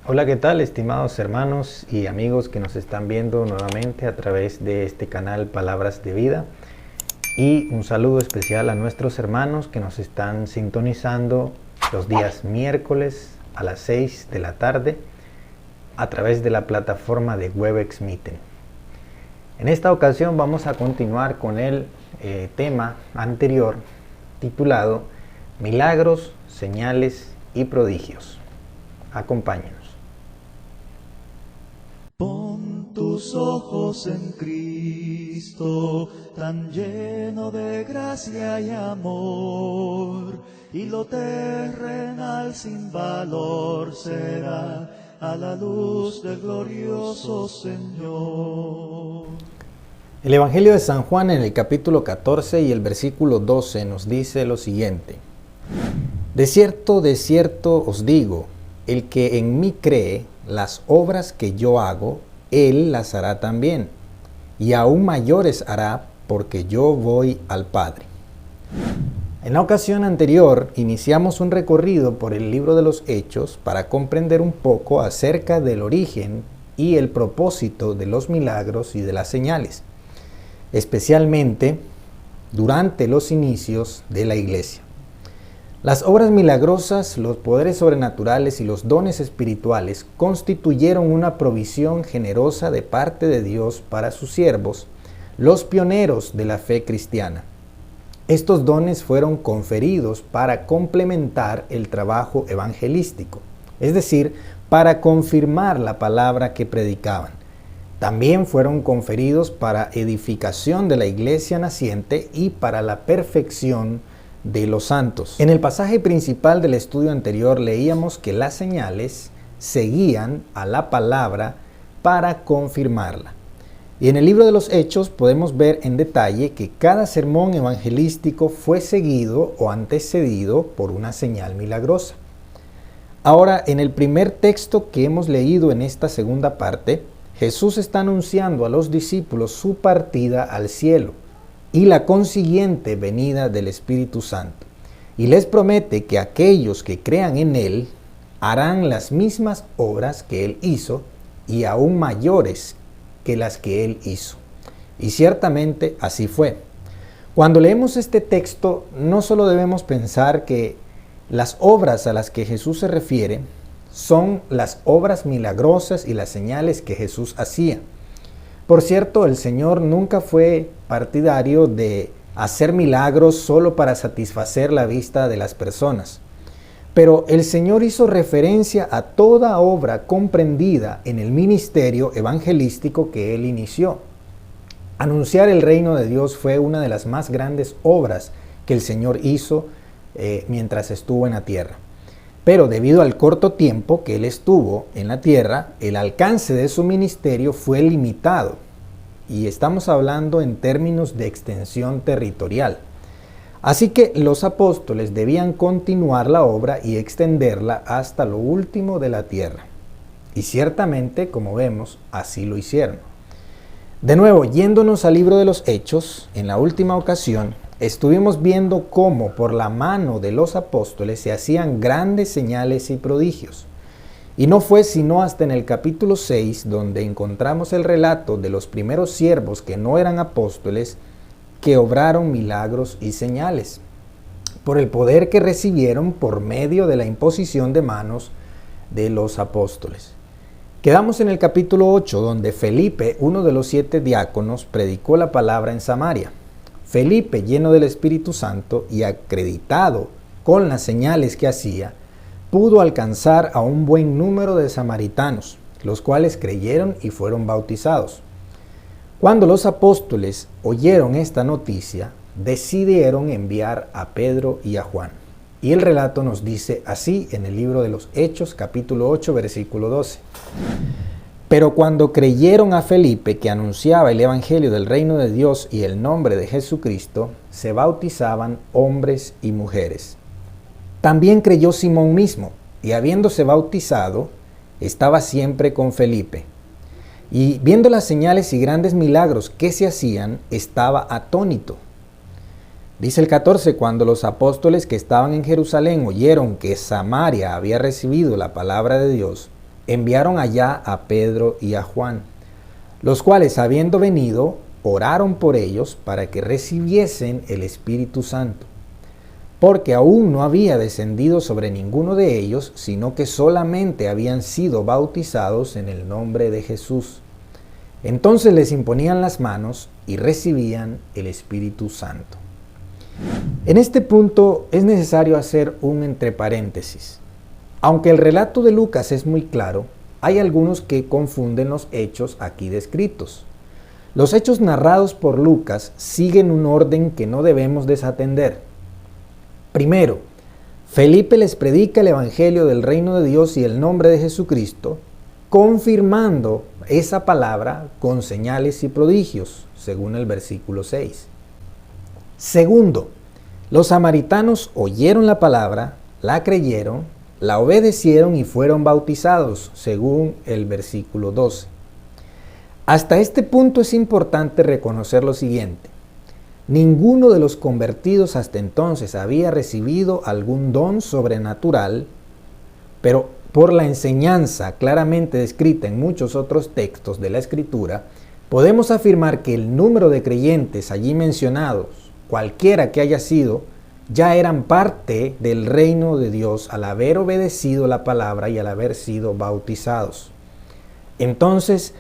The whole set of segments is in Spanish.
Hola, ¿qué tal, estimados hermanos y amigos que nos están viendo nuevamente a través de este canal Palabras de Vida? Y un saludo especial a nuestros hermanos que nos están sintonizando los días miércoles a las 6 de la tarde a través de la plataforma de Webex Meeting. En esta ocasión vamos a continuar con el tema anterior titulado Milagros, Señales y Prodigios. Acompáñenos. Pon tus ojos en Cristo, tan lleno de gracia y amor, y lo terrenal sin valor será a la luz del glorioso Señor. El Evangelio de San Juan en el capítulo 14 y el versículo 12 nos dice lo siguiente: de cierto os digo, el que en mí cree, las obras que yo hago, él las hará también, y aún mayores hará, porque yo voy al Padre. En la ocasión anterior iniciamos un recorrido por el libro de los Hechos para comprender un poco acerca del origen y el propósito de los milagros y de las señales, especialmente durante los inicios de la iglesia. Las obras milagrosas, los poderes sobrenaturales y los dones espirituales constituyeron una provisión generosa de parte de Dios para sus siervos, los pioneros de la fe cristiana. Estos dones fueron conferidos para complementar el trabajo evangelístico, es decir, para confirmar la palabra que predicaban. También fueron conferidos para edificación de la iglesia naciente y para la perfección de los santos. En el pasaje principal del estudio anterior leíamos que las señales seguían a la palabra para confirmarla. Y en el libro de los Hechos podemos ver en detalle que cada sermón evangelístico fue seguido o antecedido por una señal milagrosa. Ahora, en el primer texto que hemos leído en esta segunda parte, Jesús está anunciando a los discípulos su partida al cielo y la consiguiente venida del Espíritu Santo. Y les promete que aquellos que crean en Él harán las mismas obras que Él hizo y aún mayores que las que Él hizo. Y ciertamente así fue. Cuando leemos este texto, no solo debemos pensar que las obras a las que Jesús se refiere son las obras milagrosas y las señales que Jesús hacía. Por cierto, el Señor nunca fue partidario de hacer milagros solo para satisfacer la vista de las personas. Pero el Señor hizo referencia a toda obra comprendida en el ministerio evangelístico que Él inició. Anunciar el reino de Dios fue una de las más grandes obras que el Señor hizo mientras estuvo en la tierra. Pero debido al corto tiempo que Él estuvo en la tierra, el alcance de su ministerio fue limitado. Y estamos hablando en términos de extensión territorial. Así que los apóstoles debían continuar la obra y extenderla hasta lo último de la tierra. Y ciertamente, como vemos, así lo hicieron. De nuevo, yéndonos al libro de los Hechos, en la última ocasión, estuvimos viendo cómo por la mano de los apóstoles se hacían grandes señales y prodigios. Y no fue sino hasta en el capítulo 6, donde encontramos el relato de los primeros siervos que no eran apóstoles, que obraron milagros y señales, por el poder que recibieron por medio de la imposición de manos de los apóstoles. Quedamos en el capítulo 8, donde Felipe, uno de los 7 diáconos, predicó la palabra en Samaria. Felipe, lleno del Espíritu Santo y acreditado con las señales que hacía, pudo alcanzar a un buen número de samaritanos, los cuales creyeron y fueron bautizados. Cuando los apóstoles oyeron esta noticia, decidieron enviar a Pedro y a Juan. Y el relato nos dice así en el libro de los Hechos, capítulo 8, versículo 12. Pero cuando creyeron a Felipe, que anunciaba el evangelio del reino de Dios y el nombre de Jesucristo, se bautizaban hombres y mujeres. También creyó Simón mismo, y habiéndose bautizado, estaba siempre con Felipe. Y viendo las señales y grandes milagros que se hacían, estaba atónito. Dice el 14, cuando los apóstoles que estaban en Jerusalén oyeron que Samaria había recibido la palabra de Dios, enviaron allá a Pedro y a Juan, los cuales, habiendo venido, oraron por ellos para que recibiesen el Espíritu Santo, porque aún no había descendido sobre ninguno de ellos, sino que solamente habían sido bautizados en el nombre de Jesús. Entonces les imponían las manos y recibían el Espíritu Santo. En este punto es necesario hacer un entre paréntesis. Aunque el relato de Lucas es muy claro, hay algunos que confunden los hechos aquí descritos. Los hechos narrados por Lucas siguen un orden que no debemos desatender. Primero, Felipe les predica el Evangelio del Reino de Dios y el nombre de Jesucristo, confirmando esa palabra con señales y prodigios, según el versículo 6. Segundo, los samaritanos oyeron la palabra, la creyeron, la obedecieron y fueron bautizados, según el versículo 12. Hasta este punto es importante reconocer lo siguiente. Ninguno de los convertidos hasta entonces había recibido algún don sobrenatural, pero por la enseñanza claramente descrita en muchos otros textos de la Escritura, podemos afirmar que el número de creyentes allí mencionados, cualquiera que haya sido, ya eran parte del reino de Dios al haber obedecido la palabra y al haber sido bautizados. Entonces,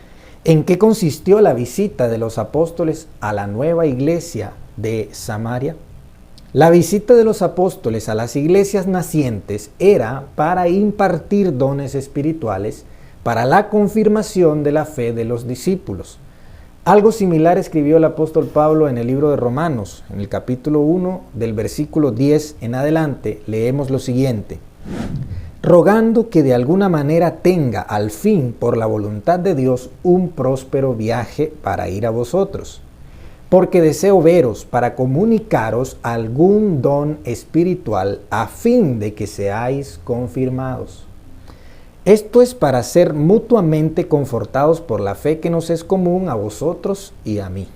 ¿en qué consistió la visita de los apóstoles a la nueva iglesia de Samaria? La visita de los apóstoles a las iglesias nacientes era para impartir dones espirituales para la confirmación de la fe de los discípulos. Algo similar escribió el apóstol Pablo en el libro de Romanos, en el capítulo 1, del versículo 10 en adelante, leemos lo siguiente: rogando que de alguna manera tenga al fin, por la voluntad de Dios, un próspero viaje para ir a vosotros, porque deseo veros para comunicaros algún don espiritual a fin de que seáis confirmados. Esto es para ser mutuamente confortados por la fe que nos es común a vosotros y a mí.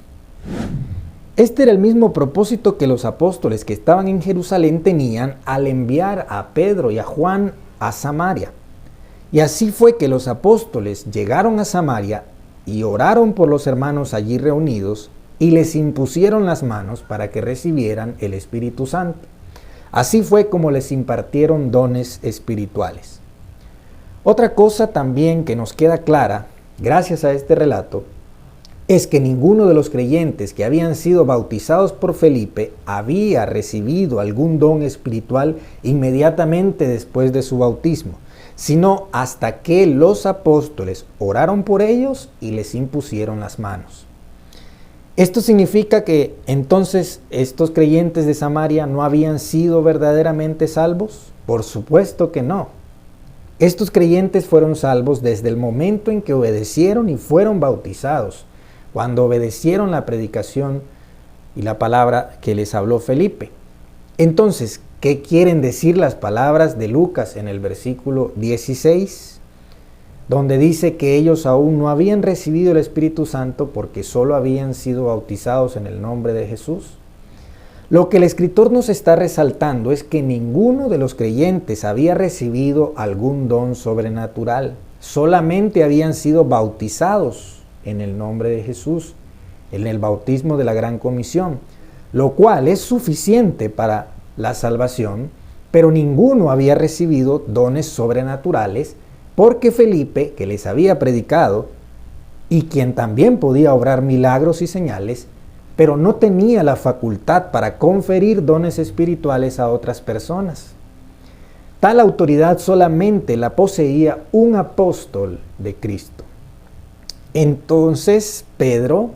Este era el mismo propósito que los apóstoles que estaban en Jerusalén tenían al enviar a Pedro y a Juan a Samaria. Y así fue que los apóstoles llegaron a Samaria y oraron por los hermanos allí reunidos y les impusieron las manos para que recibieran el Espíritu Santo. Así fue como les impartieron dones espirituales. Otra cosa también que nos queda clara, gracias a este relato, es que ninguno de los creyentes que habían sido bautizados por Felipe había recibido algún don espiritual inmediatamente después de su bautismo, sino hasta que los apóstoles oraron por ellos y les impusieron las manos. ¿Esto significa que entonces estos creyentes de Samaria no habían sido verdaderamente salvos? Por supuesto que no. Estos creyentes fueron salvos desde el momento en que obedecieron y fueron bautizados, cuando obedecieron la predicación y la palabra que les habló Felipe. Entonces, ¿qué quieren decir las palabras de Lucas en el versículo 16? Donde dice que ellos aún no habían recibido el Espíritu Santo porque solo habían sido bautizados en el nombre de Jesús. Lo que el escritor nos está resaltando es que ninguno de los creyentes había recibido algún don sobrenatural, solamente habían sido bautizados en el nombre de Jesús, en el bautismo de la Gran Comisión, lo cual es suficiente para la salvación, pero ninguno había recibido dones sobrenaturales porque Felipe, que les había predicado y quien también podía obrar milagros y señales, pero no tenía la facultad para conferir dones espirituales a otras personas. Tal autoridad solamente la poseía un apóstol de Cristo. Entonces Pedro,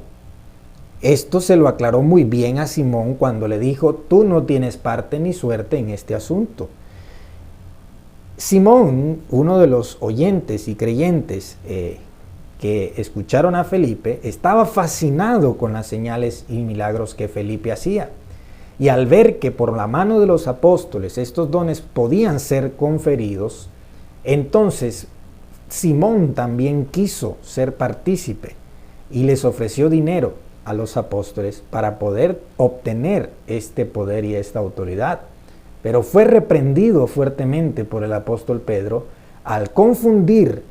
esto se lo aclaró muy bien a Simón cuando le dijo: tú no tienes parte ni suerte en este asunto. Simón, uno de los oyentes y creyentes que escucharon a Felipe, estaba fascinado con las señales y milagros que Felipe hacía. Y al ver que por la mano de los apóstoles estos dones podían ser conferidos, entonces Simón también quiso ser partícipe y les ofreció dinero a los apóstoles para poder obtener este poder y esta autoridad. Pero fue reprendido fuertemente por el apóstol Pedro al confundir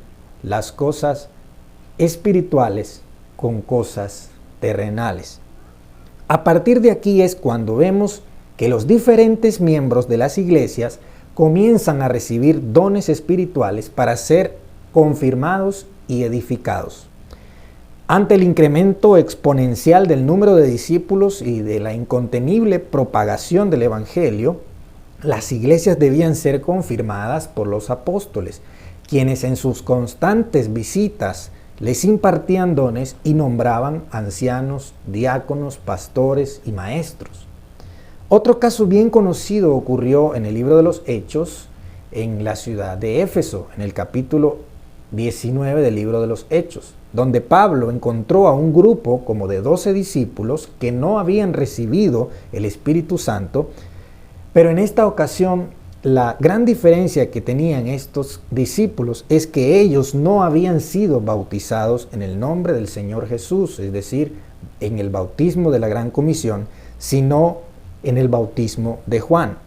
las cosas espirituales con cosas terrenales. A partir de aquí es cuando vemos que los diferentes miembros de las iglesias comienzan a recibir dones espirituales para ser confirmados y edificados. Ante el incremento exponencial del número de discípulos y de la incontenible propagación del Evangelio, las iglesias debían ser confirmadas por los apóstoles, quienes en sus constantes visitas les impartían dones y nombraban ancianos, diáconos, pastores y maestros. Otro caso bien conocido ocurrió en el libro de los Hechos, en la ciudad de Éfeso, en el capítulo 19 del libro de los Hechos, donde Pablo encontró a un grupo como de 12 discípulos que no habían recibido el Espíritu Santo, pero en esta ocasión la gran diferencia que tenían estos discípulos es que ellos no habían sido bautizados en el nombre del Señor Jesús, es decir, en el bautismo de la Gran Comisión, sino en el bautismo de Juan.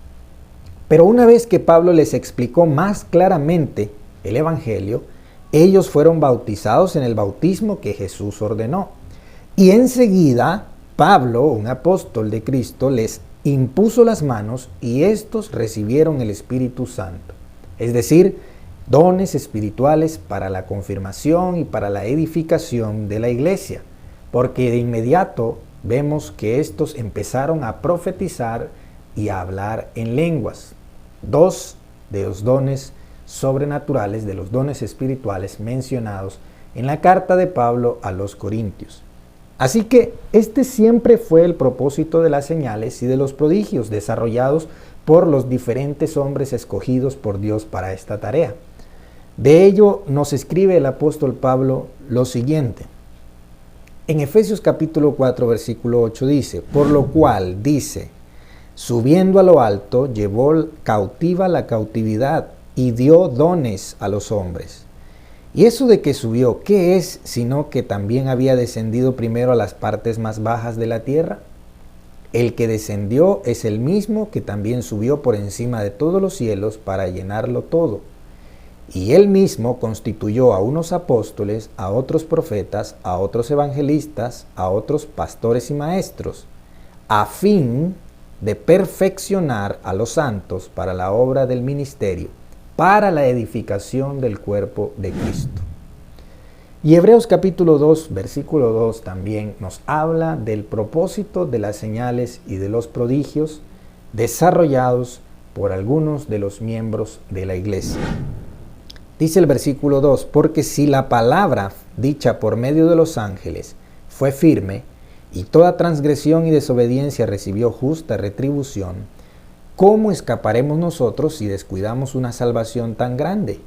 Pero una vez que Pablo les explicó más claramente el Evangelio, ellos fueron bautizados en el bautismo que Jesús ordenó. Y enseguida, Pablo, un apóstol de Cristo, les impuso las manos y estos recibieron el Espíritu Santo. Es decir, dones espirituales para la confirmación y para la edificación de la iglesia. Porque de inmediato vemos que estos empezaron a profetizar y a hablar en lenguas. Dos de los dones sobrenaturales, de los dones espirituales mencionados en la carta de Pablo a los Corintios. Así que este siempre fue el propósito de las señales y de los prodigios desarrollados por los diferentes hombres escogidos por Dios para esta tarea. De ello nos escribe el apóstol Pablo lo siguiente. En Efesios capítulo 4 versículo 8 dice, por lo cual dice, subiendo a lo alto, llevó cautiva la cautividad y dio dones a los hombres. Y eso de que subió, ¿qué es? Sino que también había descendido primero a las partes más bajas de la tierra. El que descendió es el mismo que también subió por encima de todos los cielos para llenarlo todo. Y él mismo constituyó a unos apóstoles, a otros profetas, a otros evangelistas, a otros pastores y maestros, a fin de perfeccionar a los santos para la obra del ministerio, para la edificación del cuerpo de Cristo. Y Hebreos capítulo 2, versículo 2 también nos habla del propósito de las señales y de los prodigios desarrollados por algunos de los miembros de la iglesia. Dice el versículo 2, porque si la palabra dicha por medio de los ángeles fue firme, y toda transgresión y desobediencia recibió justa retribución, ¿cómo escaparemos nosotros si descuidamos una salvación tan grande,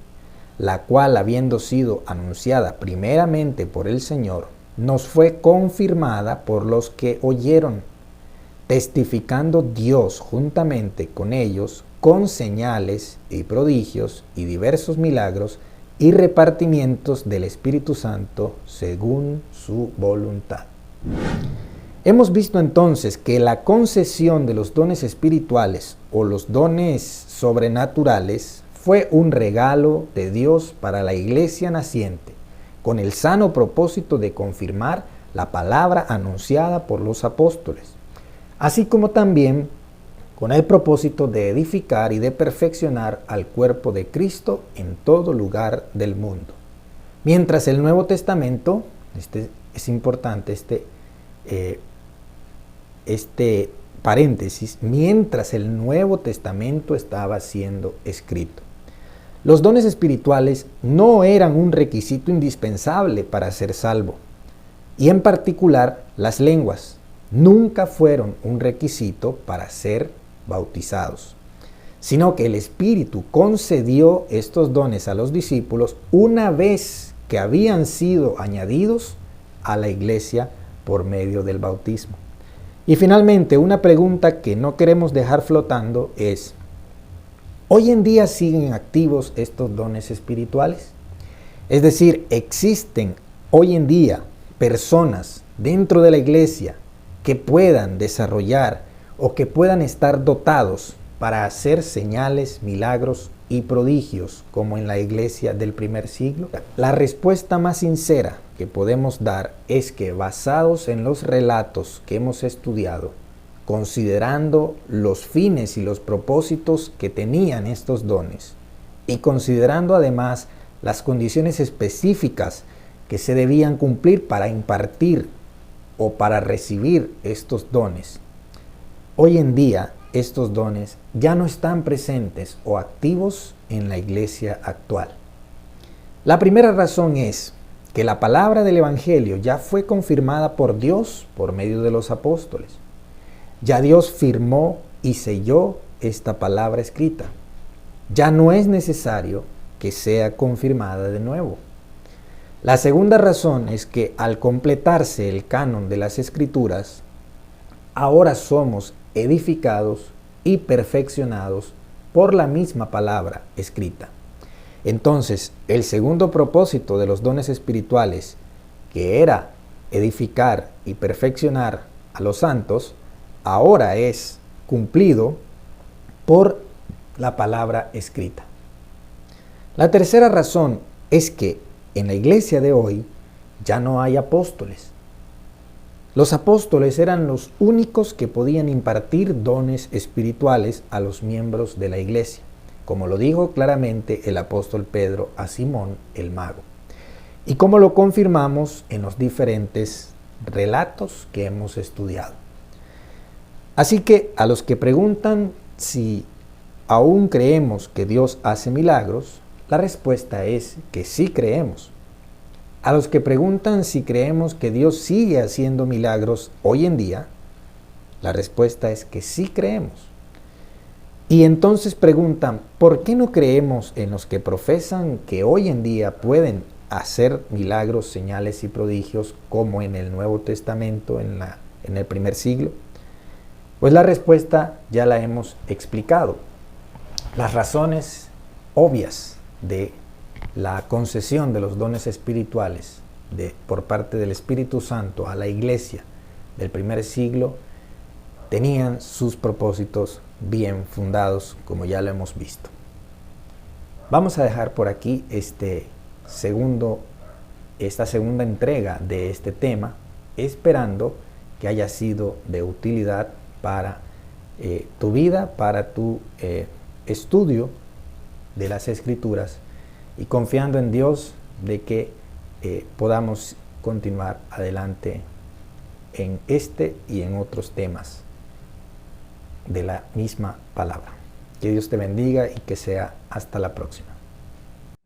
la cual, habiendo sido anunciada primeramente por el Señor, nos fue confirmada por los que oyeron, testificando Dios juntamente con ellos, con señales y prodigios y diversos milagros y repartimientos del Espíritu Santo según su voluntad? Hemos visto entonces que la concesión de los dones espirituales o los dones sobrenaturales fue un regalo de Dios para la iglesia naciente, con el sano propósito de confirmar la palabra anunciada por los apóstoles, así como también con el propósito de edificar y de perfeccionar al cuerpo de Cristo en todo lugar del mundo. Mientras el Nuevo Testamento, es importante este paréntesis, mientras el Nuevo Testamento estaba siendo escrito. Los dones espirituales no eran un requisito indispensable para ser salvo, y en particular las lenguas nunca fueron un requisito para ser bautizados, sino que el Espíritu concedió estos dones a los discípulos una vez que habían sido añadidos a la iglesia por medio del bautismo. Y finalmente, una pregunta que no queremos dejar flotando es, ¿hoy en día siguen activos estos dones espirituales? Es decir, ¿existen hoy en día personas dentro de la iglesia que puedan desarrollar o que puedan estar dotados para hacer señales, milagros y prodigios como en la iglesia del primer siglo? La respuesta más sincera que podemos dar es que, basados en los relatos que hemos estudiado, considerando los fines y los propósitos que tenían estos dones, y considerando además las condiciones específicas que se debían cumplir para impartir o para recibir estos dones, hoy en día estos dones ya no están presentes o activos en la iglesia actual. La primera razón es que la palabra del Evangelio ya fue confirmada por Dios por medio de los apóstoles. Ya Dios firmó y selló esta palabra escrita. Ya no es necesario que sea confirmada de nuevo. La segunda razón es que al completarse el canon de las Escrituras, ahora somos edificados y perfeccionados por la misma palabra escrita. Entonces, el segundo propósito de los dones espirituales, que era edificar y perfeccionar a los santos, ahora es cumplido por la palabra escrita. La tercera razón es que en la iglesia de hoy ya no hay apóstoles. Los apóstoles eran los únicos que podían impartir dones espirituales a los miembros de la iglesia, como lo dijo claramente el apóstol Pedro a Simón el mago, y como lo confirmamos en los diferentes relatos que hemos estudiado. Así que a los que preguntan si aún creemos que Dios hace milagros, la respuesta es que sí creemos. A los que preguntan si creemos que Dios sigue haciendo milagros hoy en día, la respuesta es que sí creemos. Y entonces preguntan, ¿por qué no creemos en los que profesan que hoy en día pueden hacer milagros, señales y prodigios como en el Nuevo Testamento, en el primer siglo? Pues la respuesta ya la hemos explicado. Las razones obvias de la concesión de los dones espirituales por parte del Espíritu Santo a la iglesia del primer siglo tenían sus propósitos bien fundados, como ya lo hemos visto. Vamos a dejar por aquí esta segunda entrega de este tema, esperando que haya sido de utilidad para tu vida, para tu estudio de las Escrituras, y confiando en Dios de que podamos continuar adelante en este y en otros temas de la misma palabra. Que Dios te bendiga y que sea hasta la próxima.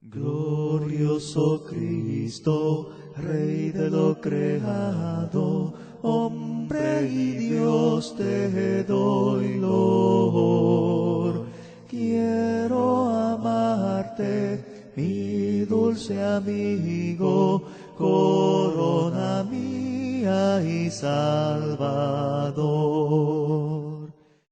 Glorioso Cristo, Rey de lo creado, hombre y Dios te doy loor. Quiero amarte, mi dulce amigo, corona mía y Salvador.